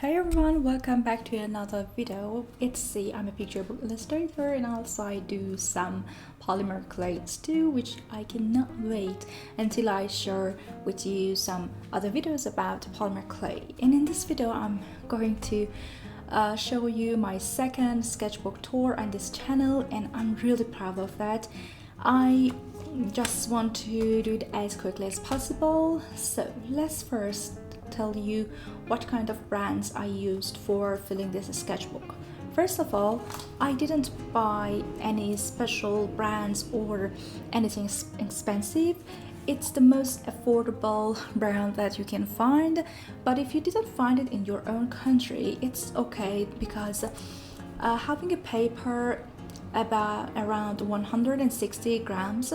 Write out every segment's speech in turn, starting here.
Hey everyone, welcome back to another video. I'm a picture book illustrator and also I do some polymer clays too, which I cannot wait until I share with you some other videos about polymer clay. And in this video I'm going to show you my second sketchbook tour on this channel, and I'm really proud of that. I just want to do it as quickly as possible. So let's first tell you what kind of brands I used for filling this sketchbook. First of all, I didn't buy any special brands or anything expensive. It's the most affordable brand that you can find, but if you didn't find it in your own country, it's okay, because having a paper around 160 grams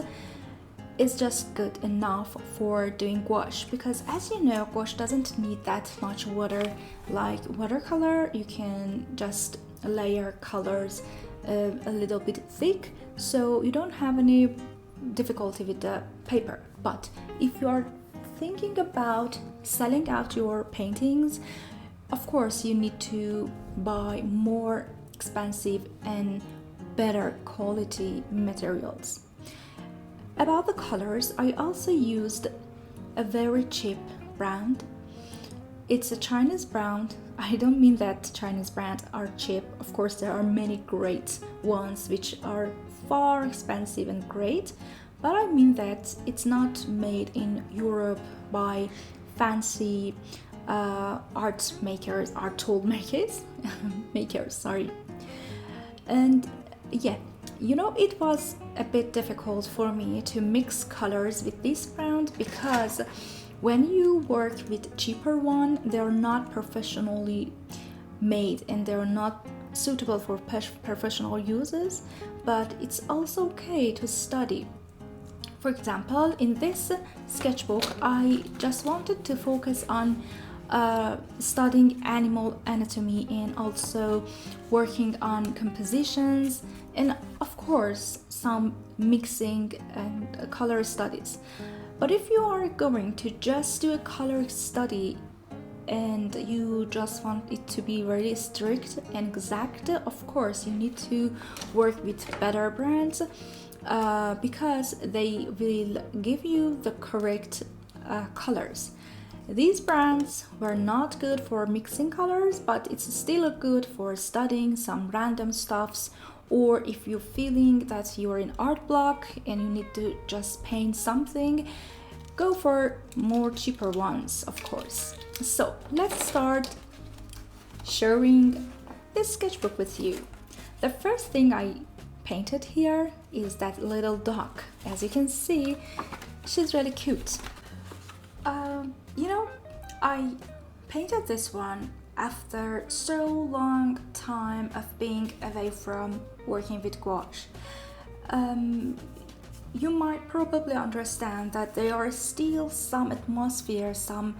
is just good enough for doing gouache, because as you know, gouache doesn't need that much water like watercolor. You can just layer colors a little bit thick, so you don't have any difficulty with the paper. But if you are thinking about selling out your paintings, of course you need to buy more expensive and better quality materials. About the colors, I also used a very cheap brand. It's a Chinese brand. I don't mean that Chinese brands are cheap. Of course, there are many great ones which are far expensive and great, but I mean that it's not made in Europe by fancy art tool makers, And yeah, you know, it was a bit difficult for me to mix colors with this brand, because when you work with cheaper one, they're not professionally made and they're not suitable for professional uses, but it's also okay to study. For example, in this sketchbook, I just wanted to focus on studying animal anatomy and also working on compositions, and of course some mixing and color studies. But if you are going to just do a color study and you just want it to be very strict and exact, of course you need to work with better brands, because they will give you the correct colors. These brands were not good for mixing colors, but it's still good for studying some random stuffs, or if you're feeling that you're in art block and you need to just paint something, go for more cheaper ones, of course. So let's start sharing this sketchbook with you. The first thing I painted here is that little dog. As you can see, she's really cute. You know, I painted this one after so long time of being away from working with gouache. You might probably understand that there are still some atmosphere, some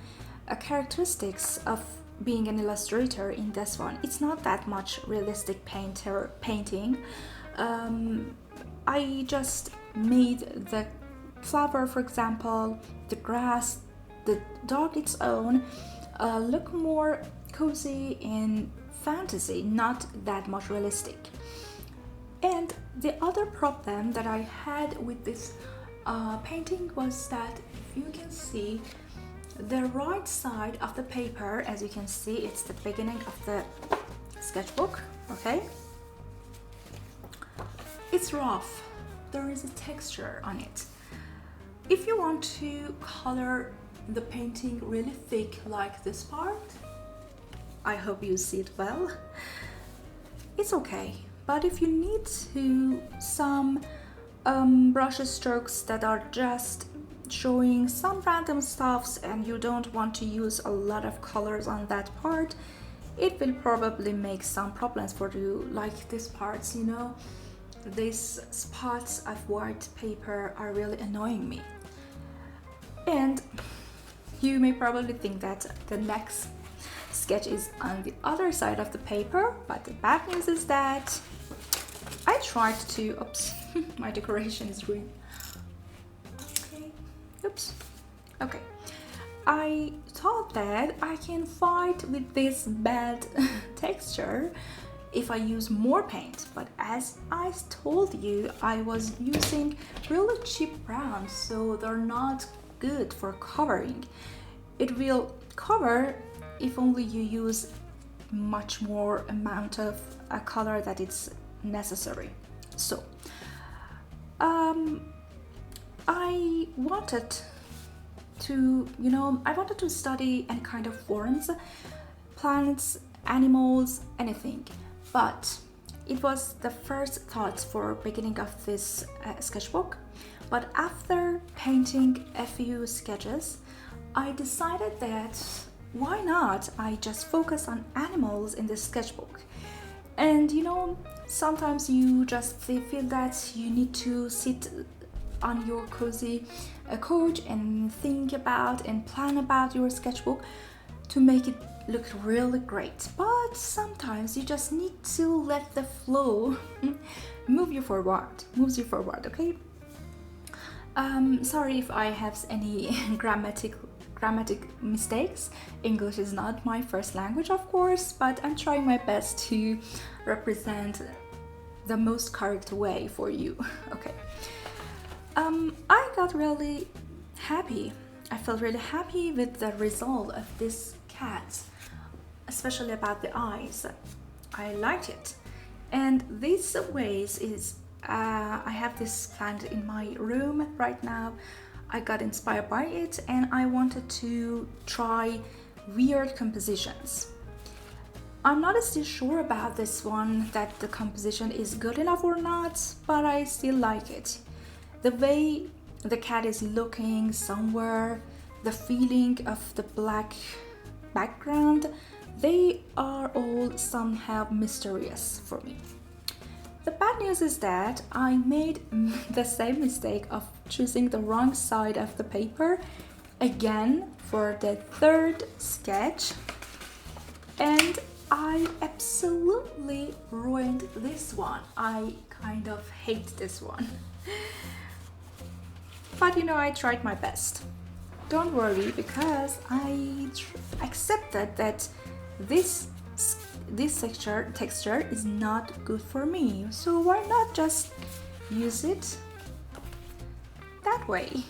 characteristics of being an illustrator in this one. It's not that much realistic painting. I just made the flower, for example, the grass, the dog its own, look more cozy and fantasy, not that much realistic. And the other problem that I had with this painting was that, if you can see, the right side of the paper, as you can see, it's the beginning of the sketchbook, okay? It's rough. There is a texture on it. If you want to color the painting really thick like this part, I hope you see it well, it's okay. But if you need to some brush strokes that are just showing some random stuffs and you don't want to use a lot of colors on that part, it will probably make some problems for you, like these parts, you know. These spots of white paper are really annoying me. And you may probably think that the next sketch is on the other side of the paper, but the bad news is that I tried to, oops, my decoration is ruined. Okay, oops, okay. I thought that I can fight with this bad texture if I use more paint, but as I told you, I was using really cheap browns, so they're not good for covering. It will cover if only you use much more amount of a color that it's necessary. So I wanted to study any kind of forms, plants, animals, anything, but it was the first thoughts for beginning of this sketchbook. But after painting a few sketches, I decided that why not I just focus on animals in this sketchbook. And sometimes you just feel that you need to sit on your cozy couch and think about and plan about your sketchbook to make it look really great. But sometimes you just need to let the flow moves you forward, okay? Sorry if I have any grammatic mistakes. English is not my first language, of course, but I'm trying my best to represent the most correct way for you. Okay. I got really happy. I felt really happy with the result of this cat, especially about the eyes. I liked it. And this ways is I have this plant in my room right now. I got inspired by it and I wanted to try weird compositions. I'm not still sure about this one, that the composition is good enough or not, but I still like it. The way the cat is looking somewhere, the feeling of the black background, they are all somehow mysterious for me. The bad news is that I made the same mistake of choosing the wrong side of the paper again for the third sketch, and I absolutely ruined this one. I kind of hate this one. But I tried my best. Don't worry, because I accepted that this texture is not good for me. So why not just use it that way?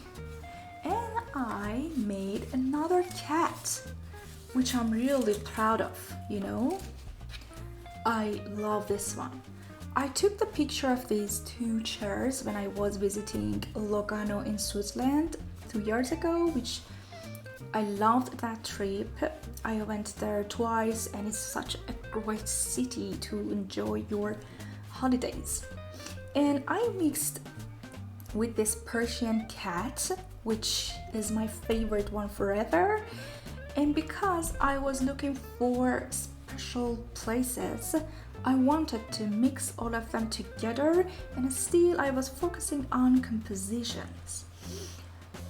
And I made another cat, which I'm really proud of, I love this one. I took the picture of these two chairs when I was visiting Lugano in Switzerland 2 years ago, which I loved that trip. I went there twice and it's such a great city to enjoy your holidays. And I mixed with this Persian cat, which is my favorite one forever. And because I was looking for special places, I wanted to mix all of them together, and still I was focusing on compositions.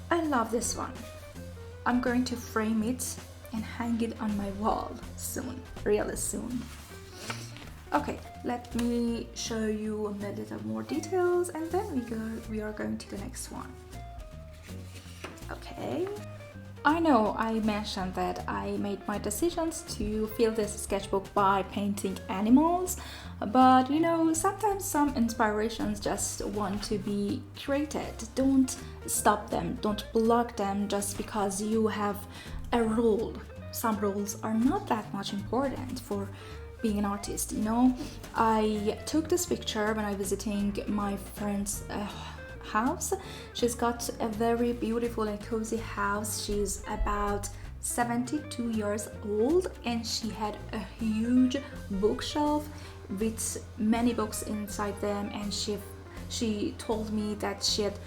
I love this one. I'm going to frame it and hang it on my wall soon, really soon. Okay, let me show you a little more details and then we are going to the next one. Okay. I know I mentioned that I made my decisions to fill this sketchbook by painting animals, but sometimes some inspirations just want to be created. Don't stop them, don't block them just because you have a rule. Some rules are not that much important for being an artist, I took this picture when I was visiting my friend's house. She's got a very beautiful and cozy house. She's about 72 years old and she had a huge bookshelf with many books inside them, and she told me that she had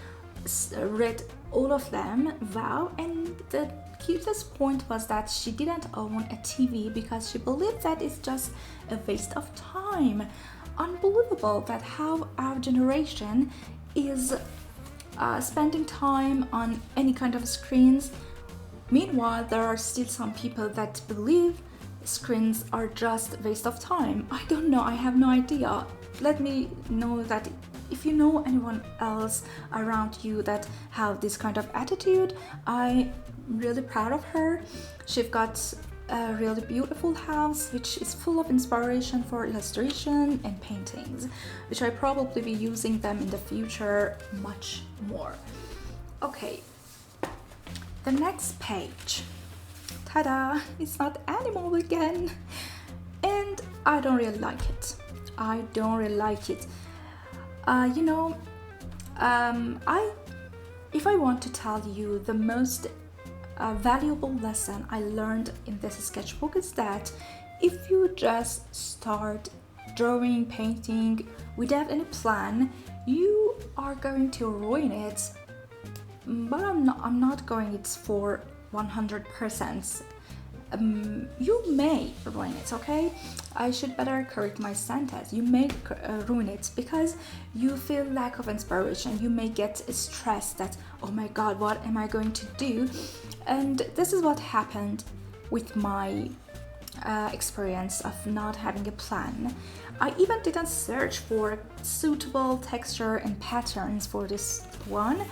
read all of them. Wow. And the cutest point was that she didn't own a TV because she believed that it's just a waste of time. Unbelievable that how our generation is spending time on any kind of screens. Meanwhile, there are still some people that believe screens are just a waste of time. I don't know, I have no idea. Let me know that if you know anyone else around you that have this kind of attitude. I really proud of her. She's got a really beautiful house which is full of inspiration for illustration and paintings, which I probably be using them in the future much more. Okay, the next page. Ta-da! It's not animal again, and I don't really like it. I don't really like it. If I want to tell you the most valuable lesson I learned in this sketchbook is that if you just start drawing, painting without any plan, you are going to ruin it. But I'm not going it for 100%. You may ruin it, okay? I should better correct my sentence. You may ruin it because you feel lack of inspiration. You may get stressed that, oh my god, what am I going to do? And this is what happened with my experience of not having a plan. I even didn't search for suitable texture and patterns for this one.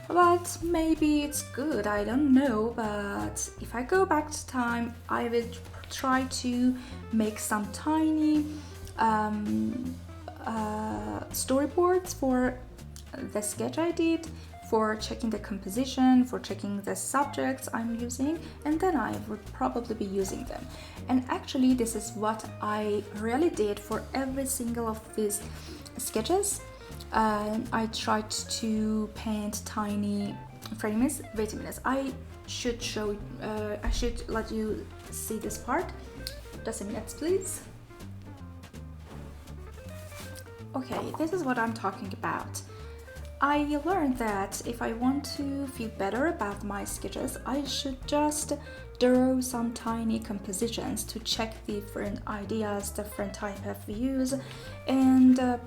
But maybe it's good, I don't know. But if I go back to time, I will try to make some tiny storyboards for the sketch I did, for checking the composition, for checking the subjects I'm using, and then I would probably be using them. And actually this is what I really did for every single of these sketches. I tried to paint tiny frames. Wait a minute, I should let you see this part. Just a minute, please. Okay, this is what I'm talking about. I learned that if I want to feel better about my sketches, I should just draw some tiny compositions to check different ideas, different type of views, and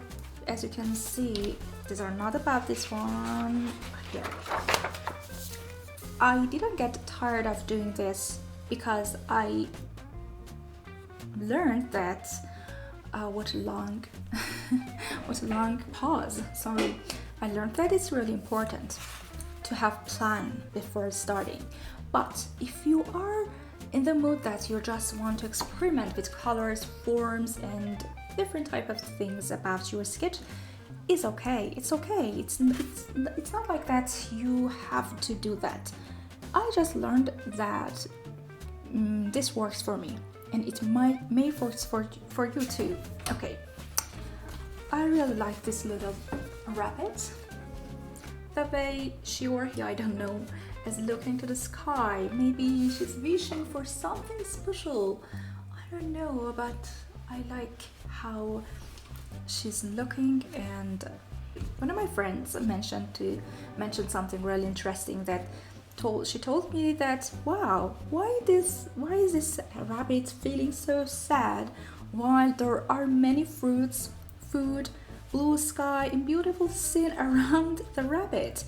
as you can see, these are not about this one here. I didn't get tired of doing this because I learned that what a long pause. Sorry. I learned that it's really important to have plan before starting. But if you are in the mood that you just want to experiment with colors, forms, and different type of things about your sketch, it's okay. It's okay. It's not like that you have to do that. I just learned that this works for me, and it may work for you too. Okay. I really like this little rabbit. The way she or he, I don't know, is looking to the sky. Maybe she's wishing for something special. I don't know, but I like how she's looking. And one of my friends mentioned something really interesting, that she told me that, wow, why is this rabbit feeling so sad while there are many fruits, food, blue sky, and beautiful scene around the rabbit?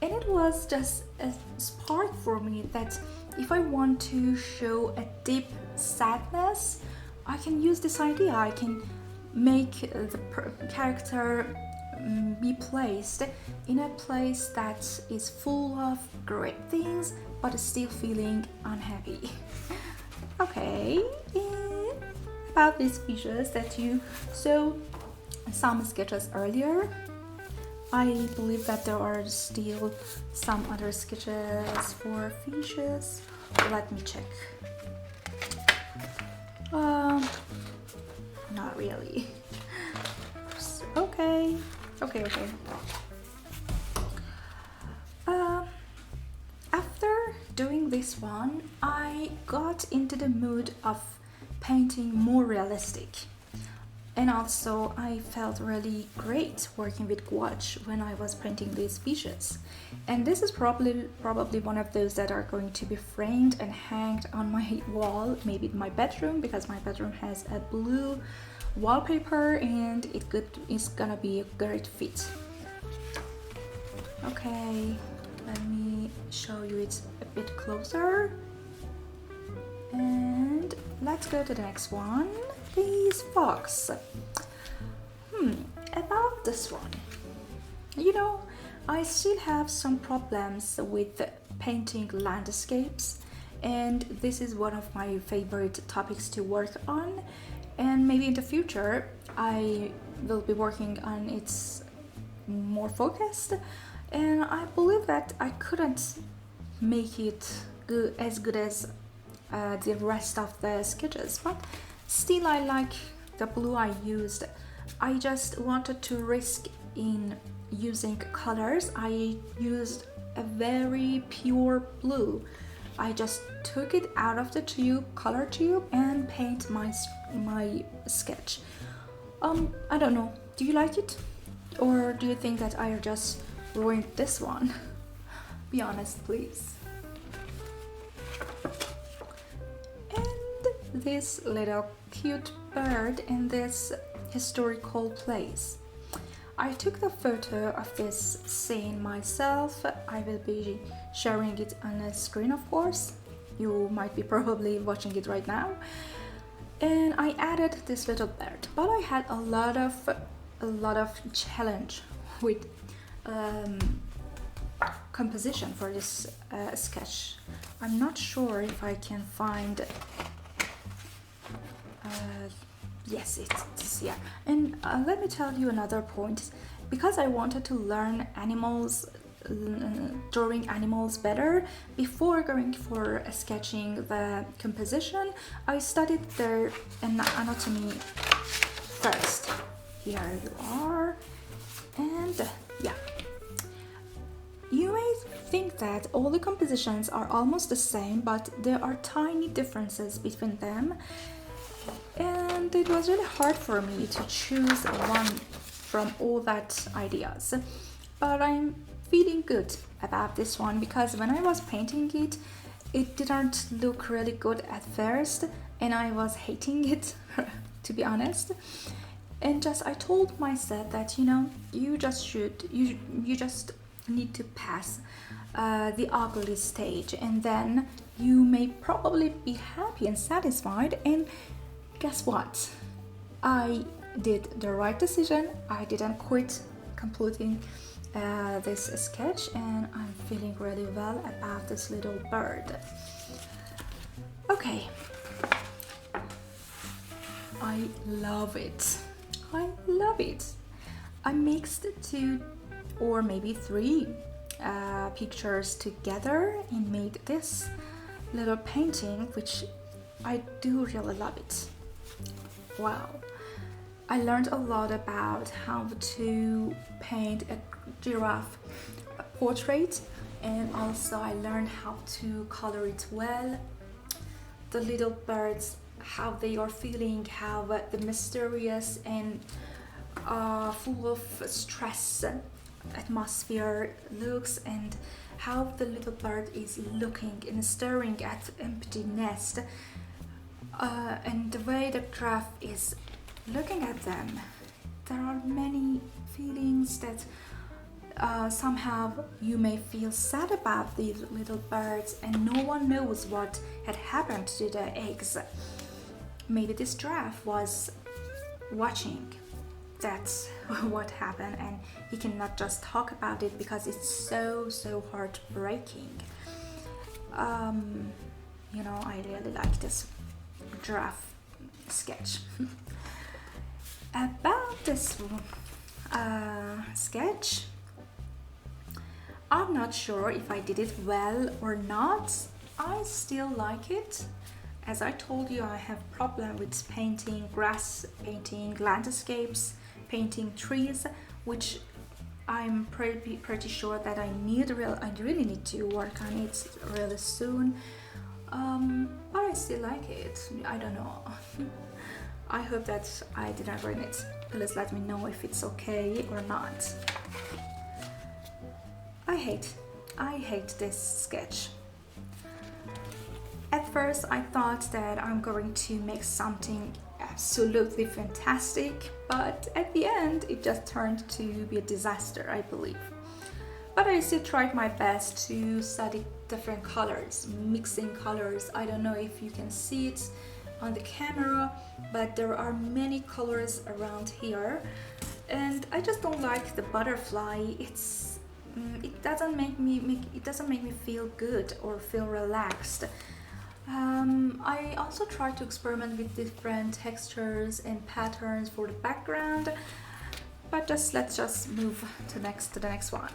And it was just a spark for me that if I want to show a deep sadness, I can use this idea. I can make the character be placed in a place that is full of great things but still feeling unhappy. Okay, and about these fishes that you saw some sketches earlier, I believe that there are still some other sketches for fishes. Let me check. Not really. Okay. After doing this one, I got into the mood of painting more realistic. And also I felt really great working with gouache when I was painting these fishes. And this is probably one of those that are going to be framed and hanged on my wall, maybe in my bedroom, because my bedroom has a blue wallpaper and it's gonna be a great fit. Okay, let me show you it a bit closer. And let's go to the next one. This fox. About this one. You know, I still have some problems with painting landscapes, and this is one of my favorite topics to work on, and maybe in the future I will be working on its more focused, and I believe that I couldn't make it good as the rest of the sketches, but still I like the blue I used. I just wanted to risk in using colors. I used a very pure blue. I just took it out of the color tube and paint my sketch. I don't know, do you like it? Or do you think that I just ruined this one? Be honest, please. And this little cute bird in this historical place. I took the photo of this scene myself. I will be sharing it on a screen, of course. You might be probably watching it right now. And I added this little bird, but I had a lot of challenge with composition for this sketch. I'm not sure if I can find. Yes, it's yeah. And let me tell you another point. Because I wanted to learn animals, drawing animals better, before going for sketching the composition, I studied their anatomy first. Here you are. And yeah. You may think that all the compositions are almost the same, but there are tiny differences between them. And it was really hard for me to choose one from all that ideas. But I'm feeling good about this one because when I was painting it, it didn't look really good at first, and I was hating it, to be honest. And I told myself that you just need to pass the ugly stage, and then you may probably be happy and satisfied. And guess what? I did the right decision. I didn't quit completing this sketch, and I'm feeling really well about this little bird. Okay, I love it. I love it. I mixed 2 or maybe 3 pictures together and made this little painting, which I do really love it. Wow, I learned a lot about how to paint a giraffe portrait, and also I learned how to color it well. The little birds, how they are feeling, how the mysterious and full of stress atmosphere looks, and how the little bird is looking and staring at the empty nest, and the way the giraffe is looking at them. There are many feelings that somehow you may feel sad about these little birds, and no one knows what had happened to the eggs. Maybe this giraffe was watching. That's what happened, and he cannot just talk about it because it's so heartbreaking. I really like this giraffe sketch. About this sketch, I'm not sure if I did it well or not. I still like it. As I told you, I have problem with painting grass, painting landscapes, painting trees, which I'm pretty sure that I really need to work on it really soon. But I still like it. I don't know. I hope that I didn't ruin it. Please let me know if it's okay or not. I hate this sketch. At first I thought that I'm going to make something absolutely fantastic, but at the end it just turned to be a disaster, I believe. But I still tried my best to study different colors, mixing colors. I don't know if you can see it on the camera, but there are many colors around here, and I just don't like the butterfly. It's it doesn't make me feel good or feel relaxed. I also try to experiment with different textures and patterns for the background, but let's just move to the next one.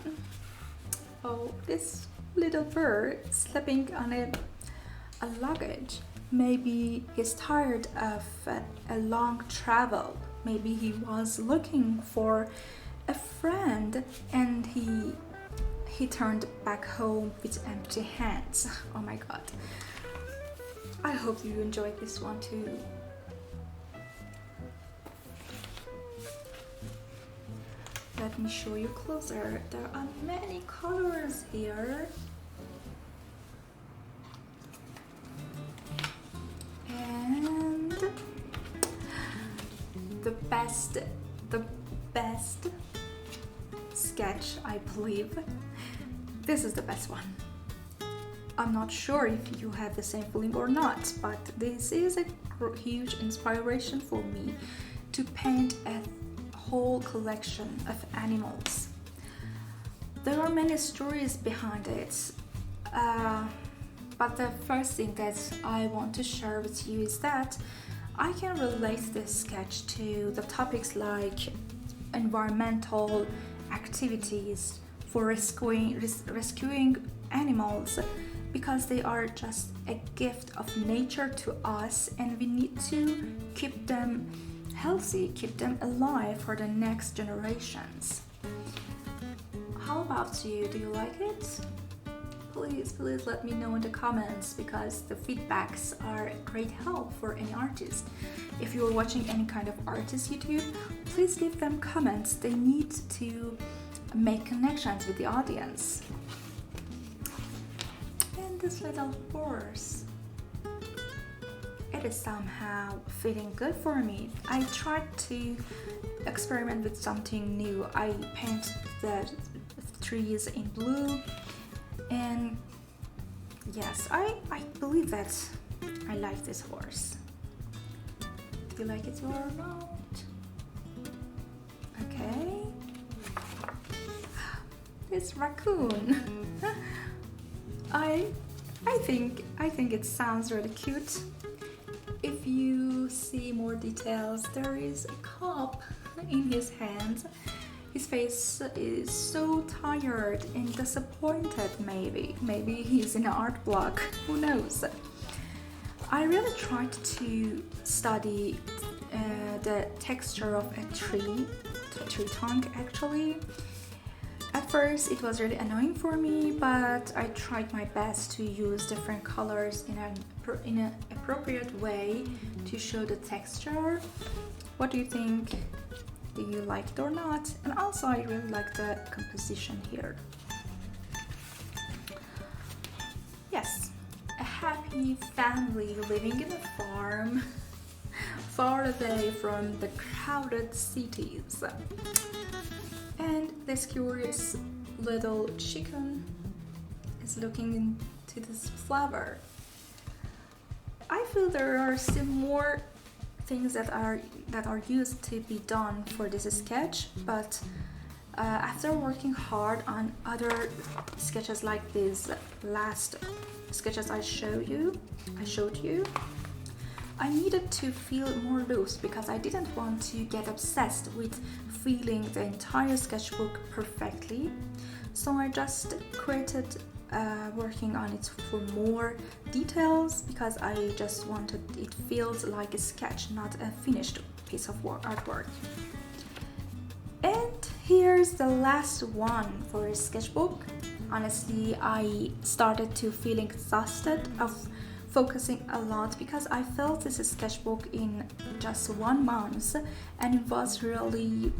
Oh, this little bird sleeping on a luggage. Maybe he's tired of a long travel. Maybe he was looking for a friend and he turned back home with empty hands. Oh my god. I hope you enjoyed this one too. Let me show you closer. There are many colors here. And the best sketch, I believe. This is the best one. I'm not sure if you have the same feeling or not, but this is a huge inspiration for me to paint a whole collection of animals. There are many stories behind it, but the first thing that I want to share with you is that I can relate this sketch to the topics like environmental activities for rescuing animals, because they are just a gift of nature to us, and we need to keep them healthy, keep them alive for the next generations. How about you? Do you like it? Please let me know in the comments, because the feedbacks are a great help for any artist. If you're watching any kind of artist YouTube, please give them comments. They need to make connections with the audience. And this little horse, it is somehow feeling good for me. I tried to experiment with something new. I paint the trees in blue, and yes, I believe that I like this horse. Do you like it or not? Okay. This raccoon. I think it sounds really cute. If you see more details, there is a cup in his hands. His face is so tired and disappointed, maybe he's in an art block, who knows. I really tried to study the texture of a tree trunk actually. At first it was really annoying for me, but I tried my best to use different colors in an appropriate way to show the texture. What do you think? Do you like it or not? And also I really like the composition here. Yes, a happy family living in a farm far away from the crowded cities. And this curious little chicken is looking into this flower. I feel there are still more things that are used to be done for this sketch, but after working hard on other sketches like these last sketches I showed you, I needed to feel more loose, because I didn't want to get obsessed with feeling the entire sketchbook perfectly. So I just created working on it for more details, because I just wanted it feels like a sketch, not a finished piece of artwork. And here's the last one for a sketchbook. Honestly, I started to feel exhausted of focusing a lot, because I felt this sketchbook in just 1 month, and it was really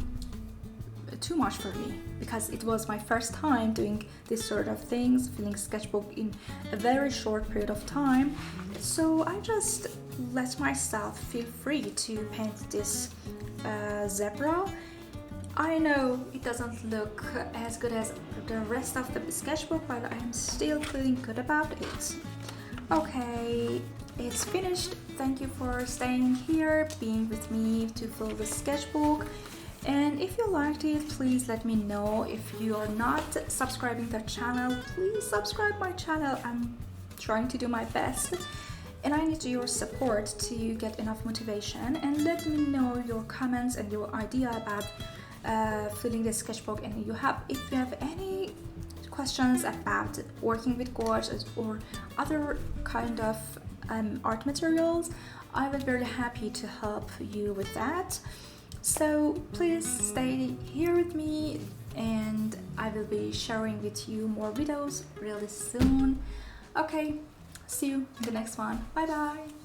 too much for me, because it was my first time doing this sort of things, filling sketchbook in a very short period of time. So I just let myself feel free to paint this zebra. I know it doesn't look as good as the rest of the sketchbook, but I'm still feeling good about it. Okay, it's finished. Thank you for staying here, being with me to fill the sketchbook. And if you liked it, please let me know. If you are not subscribing to the channel, please subscribe my channel. I'm trying to do my best, and I need your support to get enough motivation. And let me know your comments and your idea about filling the sketchbook. And if you have any questions about working with gouache or other kind of art materials, I will be very happy to help you with that. So please stay here with me, and I will be sharing with you more videos really soon. Okay, see you in the next one. Bye bye.